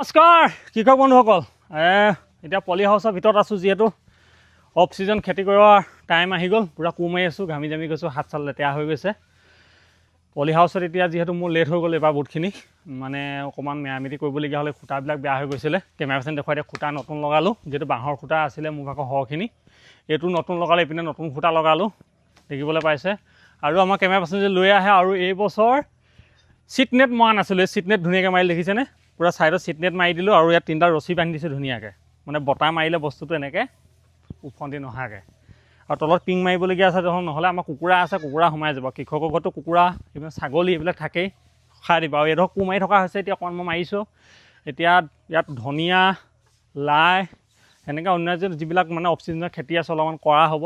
নমস্কাৰ কৃষক বন্ধুসকল এতিয়া পলি হাউচৰ ভিতৰত আছোঁ যিহেতু অফ ছিজন খেতি কৰাৰ টাইম আহি গ'ল পূৰা কোৰ মাৰি আছোঁ ঘামি জামি গৈছোঁ হাত চাল লেতেৰা হৈ গৈছে পলি হাউচত এতিয়া যিহেতু মোৰ লেট হৈ গ'ল এবাৰ বহুতখিনি মানে অকণমান মেৰামতি কৰিবলগীয়া হ'লে খুঁটাবিলাক বেয়া হৈ গৈছিলে কেমেৰা পাৰ্চন দেখুৱাই দিয়ে খুঁটা নতুন লগালোঁ যিহেতু বাঁহৰ খুঁটা আছিলে মোৰ ভাগৰ সৰহখিনি এইটো নতুন লগালে এইপিনে নতুন খুঁটা লগালোঁ দেখিবলৈ পাইছে আৰু আমাৰ কেমেৰা পাৰ্চন যে লৈ আহে আৰু এই বছৰ চিট নেট মৰা নাছিলোঁ এই চিট নেট ধুনীয়াকৈ মাৰি দেখিছেনে পুৰা ছাইডত চিট নেট মাৰি দিলোঁ আৰু ইয়াত তিনিটা ৰছী বান্ধি দিছোঁ ধুনীয়াকৈ মানে বতাহ মাৰিলে বস্তুটো এনেকৈ উফন্দি নহাকৈ আৰু তলত পিং মাৰিবলগীয়া আছে দেখোন নহ'লে আমাৰ কুকুৰা আছে কুকুৰা সোমাই যাব কৃষকৰ ঘৰতো কুকুৰা এইবিলাক ছাগলী এইবিলাক থাকেই খাই দিব আৰু এডোখৰ কোৰ মাৰি থকা হৈছে এতিয়া অকণমান মই মাৰিছোঁ এতিয়া ইয়াত ধনিয়া লাই সেনেকৈ অন্য যিবিলাক মানে অফ ছিজনৰ খেতি আছে অলপমান কৰা হ'ব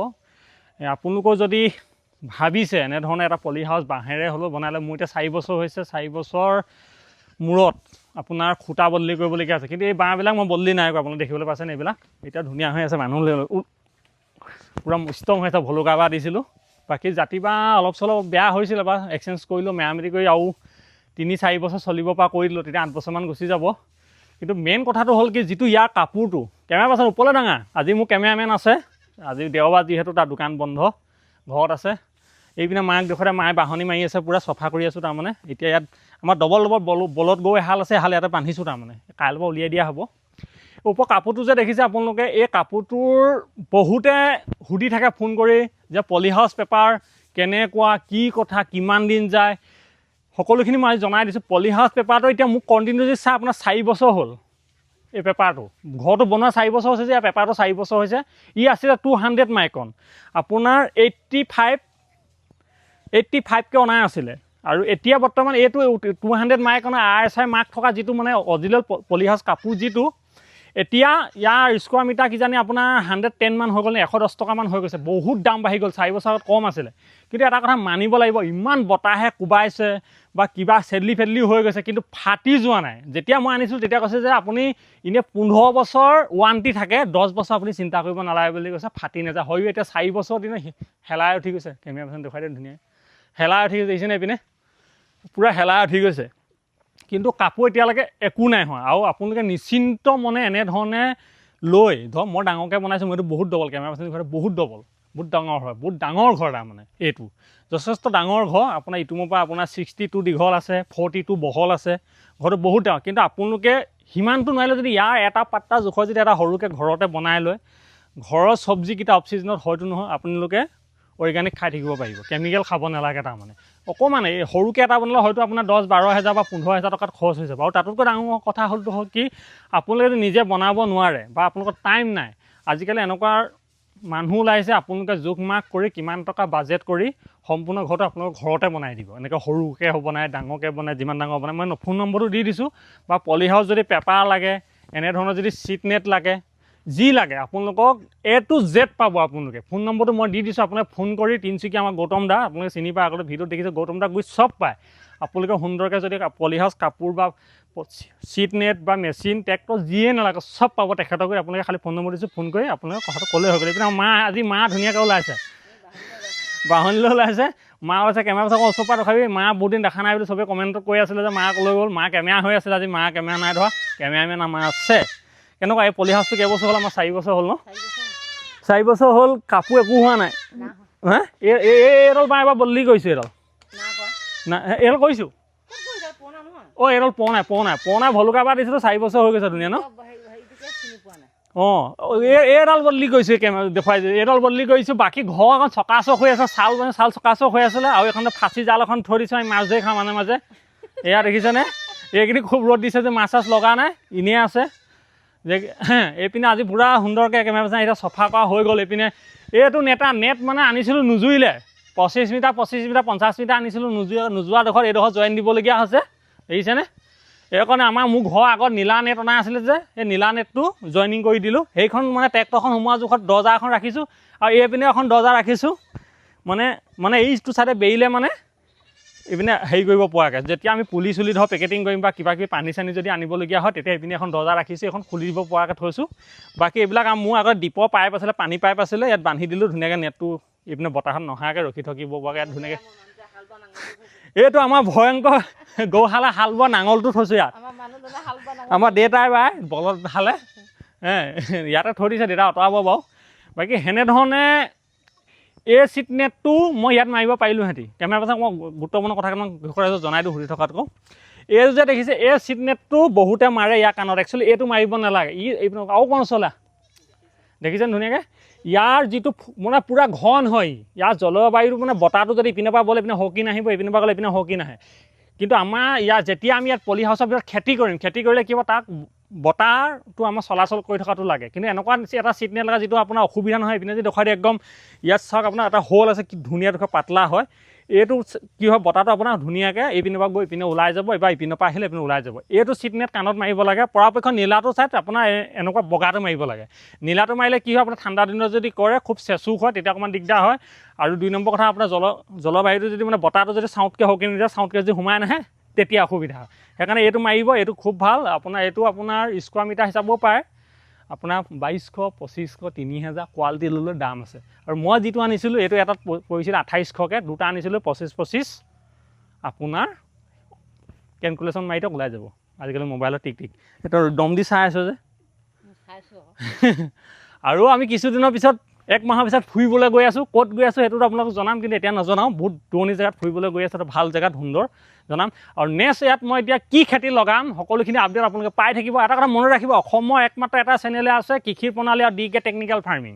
আপোনালোকেও যদি ভাবিছে এনেধৰণে এটা পলি হাউচ বাঁহেৰে হ'লেও বনালে মোৰ এতিয়া 4 বছৰ হৈছে 4 বছৰ মূৰত আপোনাৰ খুঁটা বদলি কৰিবলগীয়া আছে কিন্তু এই বাঁহবিলাক মই বদলি নাই কৰা আপোনালোকে দেখিবলৈ পাইছেনে এইবিলাক এতিয়া ধুনীয়া হৈ আছে মানুহ পূৰা ষ্ট্ৰং হৈ আছে ভলুকা বাঁহ দিছিলোঁ বাকী জাতি বাঁহ অলপ চলপ বেয়া হৈছিলে বা এক্সচেঞ্জ কৰিলোঁ মেৰামতি কৰি আৰু 3-4 বছৰ চলিব পৰা কৰি দিলোঁ তেতিয়া 8 বছৰমান গুচি যাব কিন্তু মেইন কথাটো হ'ল কি যিটো ইয়াৰ কাপোৰটো কেমেৰা পাৰ্চন ওপৰলৈ ডাঙা আজি মোৰ কেমেৰামেন আছে আজি দেওবাৰ যিহেতু তাৰ দোকান বন্ধ ঘৰত আছে এইপিনে মাক দেখুৱাতে মায়ে বাহনি মাৰি আছে পূৰা চফা কৰি আছোঁ তাৰমানে এতিয়া ইয়াত আমাৰ ডবল বলত গৈ এহাল আছে এহাল ইয়াতে বান্ধিছোঁ তাৰমানে কাইলৈৰ পৰা উলিয়াই দিয়া হ'ব ওপৰ কাপোৰটো যে দেখিছে আপোনালোকে এই কাপোৰটোৰ বহুতে সুধি থাকে ফোন কৰি যে পলি হাউচ পেপাৰ কেনেকুৱা কি কথা কিমান দিন যায় সকলোখিনি মই জনাই দিছোঁ পলি হাউচ পেপাৰটো এতিয়া মোক কণ্টিনিউলি চাই আপোনাৰ 4 বছৰ হ'ল এই পেপাৰটো ঘৰটো বনোৱা 4 বছৰ হৈছে যে ইয়াৰ পেপাৰটো 4 বছৰ হৈছে ই আছিলে 200 মাইক্ৰন আপোনাৰ 85কে অনাই আছিলে আৰু এতিয়া বৰ্তমান এইটো 200 মাইক্ৰনৰ RSI মাৰ্ক থকা যিটো মানে অৰিজিনেল পলি হাউচ কাপোৰ যিটো এতিয়া ইয়াৰ স্কোৱাৰ মিটাৰ কিজানি আপোনাৰ 110 মান হৈ গ'ল 110 টকামান হৈ গৈছে বহুত দাম বাঢ়ি গ'ল 4 বছৰত কম আছিলে কিন্তু এটা কথা মানিব লাগিব ইমান বতাহে কোবাইছে বা কিবা ফেডলি হৈ গৈছে কিন্তু ফাটি যোৱা নাই যেতিয়া মই আনিছিলোঁ তেতিয়া কৈছে যে আপুনি এনে 15 বছৰ ৱাৰেণ্টি থাকে 10 বছৰ আপুনি চিন্তা কৰিব নালাগে বুলি কৈছে ফাটি নাযায় হয়ো এতিয়া 4 বছৰ দিনে হেলাই উঠি গৈছে কেমেৰা পাৰ্চন দেখুৱাই দিয়ে ধুনীয়া হেলাই উঠি গৈছে দেখিছেনে এইপিনে পূৰা হেলাই উঠি গৈছে কিন্তু কাপোৰ এতিয়ালৈকে একো নাই হোৱা আৰু আপোনালোকে নিশ্চিন্ত মনে এনেধৰণে লৈ ধৰক মই ডাঙৰকৈ বনাইছোঁ মই এইটো বহুত ডবল কেমেৰা পাৰ্চন ঘৰতে বহুত ডবল বহুত ডাঙৰ হয় বহুত ডাঙৰ ঘৰ তাৰমানে এইটো যথেষ্ট ডাঙৰ ঘৰ আপোনাৰ ইটোমৰ পৰা আপোনাৰ 62 দীঘল আছে 42 বহল আছে ঘৰটো বহুত ডাঙৰ কিন্তু আপোনালোকে সিমানটো নোৱাৰিলে যদি ইয়াৰ এটা পাত্তা জোখৰ যদি এটা সৰুকৈ ঘৰতে বনাই লয় ঘৰৰ চব্জিকেইটা অফ ছিজনত হয়তো নহয় আপোনালোকে অৰ্গেনিক খাই থাকিব পাৰিব কেমিকেল খাব নালাগে তাৰমানে অকণমান এই সৰুকৈ এটা বনালে হয়তো আপোনাৰ 10-12 হাজাৰ বা 15 হাজাৰ টকাত খৰচ হৈ যাব আৰু তাতোতকৈ ডাঙৰ কথা হ'ল কি আপোনালোকে যদি নিজে বনাব নোৱাৰে বা আপোনালোকৰ টাইম নাই আজিকালি এনেকুৱা মানুহ ওলাইছে আপোনালোকে জোখ মাখ কৰি কিমান টকা বাজেট কৰি সম্পূৰ্ণ ঘৰটো আপোনালোকৰ ঘৰতে বনাই দিব এনেকৈ সৰুকৈ বনায় ডাঙৰকৈ বনায় যিমান ডাঙৰ বনায় মই ফোন নম্বৰটো দি দিছোঁ বা পলি হাউচ যদি পেপাৰ লাগে এনেধৰণৰ যদি চিট নেট লাগে যি লাগে আপোনালোকক A to Z পাব আপোনালোকে ফোন নম্বৰটো মই দি দিছোঁ আপোনালোকে ফোন কৰি তিনিচুকীয়া আমাৰ গৌতম দা আপোনালোকে চিনি পায় আগতে ভিডিঅ'ত দেখিছে গৌতম দা গৈ চব পায় আপোনালোকে সুন্দৰকৈ যদি পলি হাউচ কাপোৰ বা চিট নেট বা মেচিন ট্ৰেক্টৰ যিয়ে নালাগে চব পাব তেখেতক আপোনালোকে খালি ফোন নম্বৰ দিছোঁ ফোন কৰি আপোনালোকে কথাটো ক'লেই হৈ গ'ল এইপিনে আজি মা ধুনীয়াকৈ ওলাইছে বাহনীলৈ ওলাইছে মা আছে কেমেৰা পাৰ্চনৰ ওচৰৰ পৰা দেখাবি মা বহুত দিন দেখা নাই বুলি চবেই কমেণ্টত কৈ আছিলে যে মা ক'লৈ গ'ল মা কেমেৰা হৈ আছিলে আজি মা কেমেৰা নাই ধৰা কেমেৰামেন আমাৰ আছে কেনেকুৱা এই পলি হাউচটো কেইবছৰ হ'ল আমাৰ 4 বছৰ হ'ল ন 4 বছৰ হ'ল কাপোৰ একো হোৱা নাই হা এইডাল মই এবাৰ বদলি কৰিছোঁ এইডাল নাই এইডাল কৰিছোঁ এইডাল পোৱা নাই ভলুকা বাঁহ দিছিলোঁ 4 বছৰ হৈ গৈছে ধুনীয়া ন এইডাল বদলি কৰিছোঁ দেখুৱাই এইডাল বদলি কৰিছোঁ বাকী ঘৰ এখন চকাচক হৈ আছে চাল চকাচক হৈ আছিলে আৰু এখন ফাঁচি জাল এখন থৈ দিছোঁ আমি মাছ ধৰি খাওঁ মাজে মাজে এয়া দেখিছেনে এইখিনি খুব ৰ'দ দিছে যে মাছ চাছ লগা নাই এনেই আছে যে এইপিনে আজি পূৰা সুন্দৰকৈ কেমেৰা পাৰ্চন এতিয়া চফা কৰা হৈ গ'ল এইপিনে এইটো নেট মানে আনিছিলোঁ নুজুৰিলে 25 মিটাৰ 50 মিটাৰ আনিছিলোঁ নোযোৱা ডোখৰত এইডোখৰ জইন দিবলগীয়া হৈছে দেখিছেনে সেইকাৰণে মোৰ ঘৰ আগত নীলা নেট অনা আছিলে যে সেই নীলা নেটটো জইনিং কৰি দিলোঁ সেইখন মানে ট্ৰেক্টৰখন সোমোৱা জোখত দৰ্জা এখন ৰাখিছোঁ আৰু এইপিনে এখন দৰ্জা ৰাখিছোঁ মানে এইটো চাইডে বেৰিলে মানে এইপিনে হেৰি কৰিব পৰাকৈ যেতিয়া আমি পুলি চুলি ধৰক পেকেটিং কৰিম বা কিবা কিবি পানী চানী যদি আনিবলগীয়া হয় তেতিয়া এইপিনে এখন দৰ্জা ৰাখিছোঁ এখন খুলি দিব পৰাকৈ থৈছোঁ বাকী এইবিলাক মোৰ আগত দীপৰ পাইপ আছিলে পানী পাইপ আছিলে ইয়াত বান্ধি দিলোঁ ধুনীয়াকৈ নেটটো এইপিনে বতাহত নহাকৈ ৰখি থাকিব পৰাকৈ ইয়াত ধুনীয়াকৈ এইটো আমাৰ ভয়ংকৰ গৰুহালা হাল বোৱা নাঙলটো থৈছোঁ ইয়াত আমাৰ দেউতাই বাই বলত হালে ইয়াতে থৈ দিছে দেউতা আঁতৰাব বাৰু বাকী সেনেধৰণে এই চিট নেটটো মই ইয়াত মাৰিব পাৰিলোঁহেঁতি কেমেৰা পাৰ্চন মই গুৰুত্বপূৰ্ণ কথা কেইটামান বিষয়ে জনাই দিওঁ সুধি থকাতকৈ এই যে দেখিছে এই চিট নেটটো বহুতে মাৰে ইয়াৰ কাণত একচুৱেলি এইটো মাৰিব নালাগে এইপিনে আৰু কণ চলা দেখিছেনে ধুনীয়াকৈ ইয়াৰ যিটো মানে পূৰা ঘন হয় ইয়াৰ জলবায়ুটো মানে বতাহটো যদি ইপিনৰ পৰা বলে ইপিনে হকি নাহিব ইপিনৰ পৰা গ'লে ইপিনে হকি নাহে কিন্তু আমাৰ ইয়াত যেতিয়া আমি ইয়াত পলি হাউচৰ ভিতৰত খেতি কৰিলে কি হ'ব তাক বতাহটো আমাৰ চলাচল কৰি থকাটো লাগে কিন্তু এনেকুৱা এটা চিট নেট লাগে যিটো আপোনাৰ অসুবিধা নহয় ইপিনে যদি দেখুৱাই দিয়ে একদম ইয়াত চাওক আপোনাৰ এটা হোল আছে কি ধুনীয়া ডোখৰ পাতলা হয় এইটো কি হয় বতাহটো আপোনাৰ ধুনীয়াকৈ এইপিনৰ পৰা গৈ ইপিনে ওলাই যাব এবাৰ ইপিনৰ পৰা আহিলে ইপিনে ওলাই যাব এইটো চিট নেট কাণত মাৰিব লাগে পৰাপক্ষত নীলাটো চাই আপোনাৰ এনেকুৱা বগাটো মাৰিব লাগে নীলাটো মাৰিলে কি হয় আপোনাৰ ঠাণ্ডা দিনত যদি কৰে খুব চেঁচুক হয় তেতিয়া অকণমান দিগদাৰ হয় আৰু 2 নম্বৰ কথা আপোনাৰ জলবায়ুটো যদি মানে বতাহটো যদি চাউণ্ডকৈ হকি নিদিয়ে চাউণ্ডকৈ যদি সোমাই নাহে তেতিয়া অসুবিধা হয় সেইকাৰণে এইটো মাৰিব এইটো খুব ভাল এইটো আপোনাৰ স্কোৱাৰ মিটাৰ হিচাপেও পায় আপোনাৰ 2200 2500 3000 কোৱালিটি ল'লে দাম আছে আৰু মই যিটো আনিছিলোঁ এইটো এটাত পৰিছিল 2800কৈ দুটা আনিছিলোঁ 25 আপোনাৰ কেলকুলেশ্যন মাৰি দিয়ক ওলাই যাব আজিকালি মোবাইলত টিক সেইটো দম দি চাই আছোঁ যে আৰু আমি কিছুদিনৰ পিছত 1 মাহৰ পিছত ফুৰিবলৈ গৈ আছোঁ ক'ত গৈ আছোঁ সেইটোতো আপোনালোকক জনাম কিন্তু এতিয়া নজনাওঁ বহুত দূৰণি জেগাত ফুৰিবলৈ গৈ আছোঁ ভাল জেগাত সুন্দৰ জনাম আৰু নেক্সট ইয়াত মই এতিয়া কি খেতি লগাম সকলোখিনি আপডেট আপোনালোকে পাই থাকিব এটা কথা মনত ৰাখিব অসমৰ একমাত্ৰ এটা চেনেলে আছে কৃষিৰ প্ৰণালী আৰু DK টেকনিকেল ফাৰ্মিং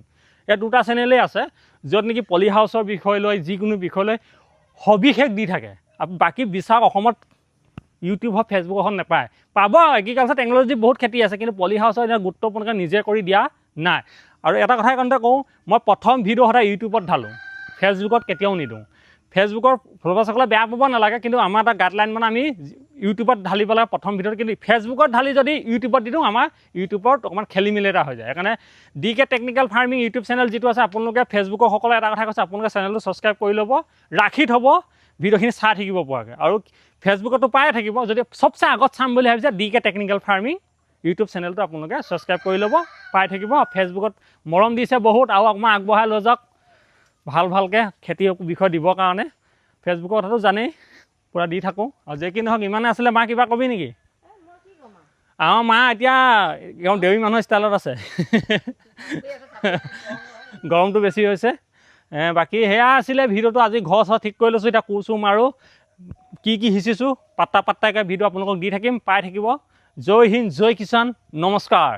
ইয়াত দুটা চেনেলেই আছে য'ত নেকি পলি হাউচৰ বিষয় লৈ যিকোনো বিষয় লৈ সবিশেষ দি থাকে বাকী বিচাৰক অসমত ইউটিউব হওক ফেচবুক হওক নাপায় পাব এগ্ৰিকালচাৰ টেকন'লজি বহুত খেতি আছে কিন্তু পলি হাউচৰ এতিয়া গুৰুত্বপূৰ্ণকৈ নিজে কৰি দিয়া নাই আৰু এটা কথাই কওঁতে কওঁ মই প্ৰথম ভিডিঅ' সদায় ইউটিউবত ঢালোঁ ফেচবুকত কেতিয়াও নিদিওঁ ফেচবুকৰ ফলোৱাৰ্ছসকলে বেয়া পাব নালাগে কিন্তু আমাৰ এটা গাইডলাইন মানে আমি ইউটিউবত ঢালিব লাগে প্ৰথম ভিডিঅ'ত কিন্তু ফেচবুকত ঢালি যদি ইউটিউবত দি দিওঁ আমাৰ ইউটিউবত অকণমান খেলি মেলি এটা হৈ যায় সেইকাৰণে DK technical farming YouTube channel যিটো আছে আপোনালোকে ফেচবুকৰ সকলে এটা কথা কৈছে আপোনালোকে চেনেলটো ছাবস্ক্ৰাইব কৰি ল'ব ৰাখি থ'ব ভিডিঅ'খিনি চাই থাকিব পৰাকৈ আৰু ফেচবুকতো পায়ে থাকিব যদি চবচে আগত চাম বুলি ভাবিছে DK টেকনিকেল ফাৰ্মিং ইউটিউব চেনেলটো আপোনালোকে ছাবস্ক্ৰাইব কৰি ল'ব পাই থাকিব ফেচবুকত মৰম দিছে বহুত আৰু অকণমান আগবঢ়াই লৈ যাওক ভালকৈ খেতিৰ বিষয় দিবৰ কাৰণে ফেচবুকৰ কথাটো জানেই পূৰা দি থাকোঁ আৰু যে কি নহওক ইমানে আছিলে মা কিবা কবি নেকি আমাৰ মা এতিয়া একদম দেউৰী মানুহৰ ষ্টাইলত আছে গৰমটো বেছি হৈছে বাকী সেয়া আছিলে ভিডিঅ'টো আজি ঘৰ চৰ ঠিক কৰি লৈছোঁ এতিয়া কোৰ মাৰোঁ কি সিঁচিছোঁ পাত্তাকৈ ভিডিঅ' আপোনালোকক দি থাকিম পাই থাকিব জয় হিন্দ জয় কিষাণ নমস্কাৰ